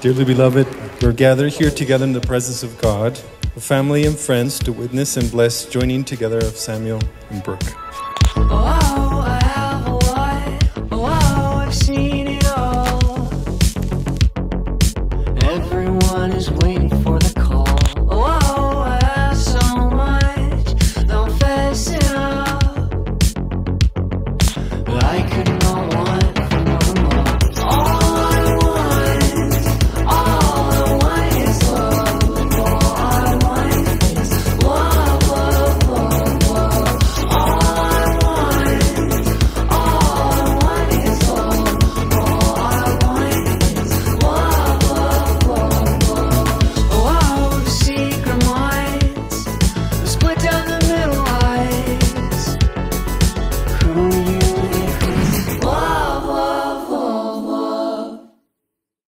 Dearly beloved, we're gathered here together in the presence of God, family and friends, to witness and bless joining together of Samuel and Brooke. Oh, I have a life. Oh, I've seen it all. Everyone is waiting for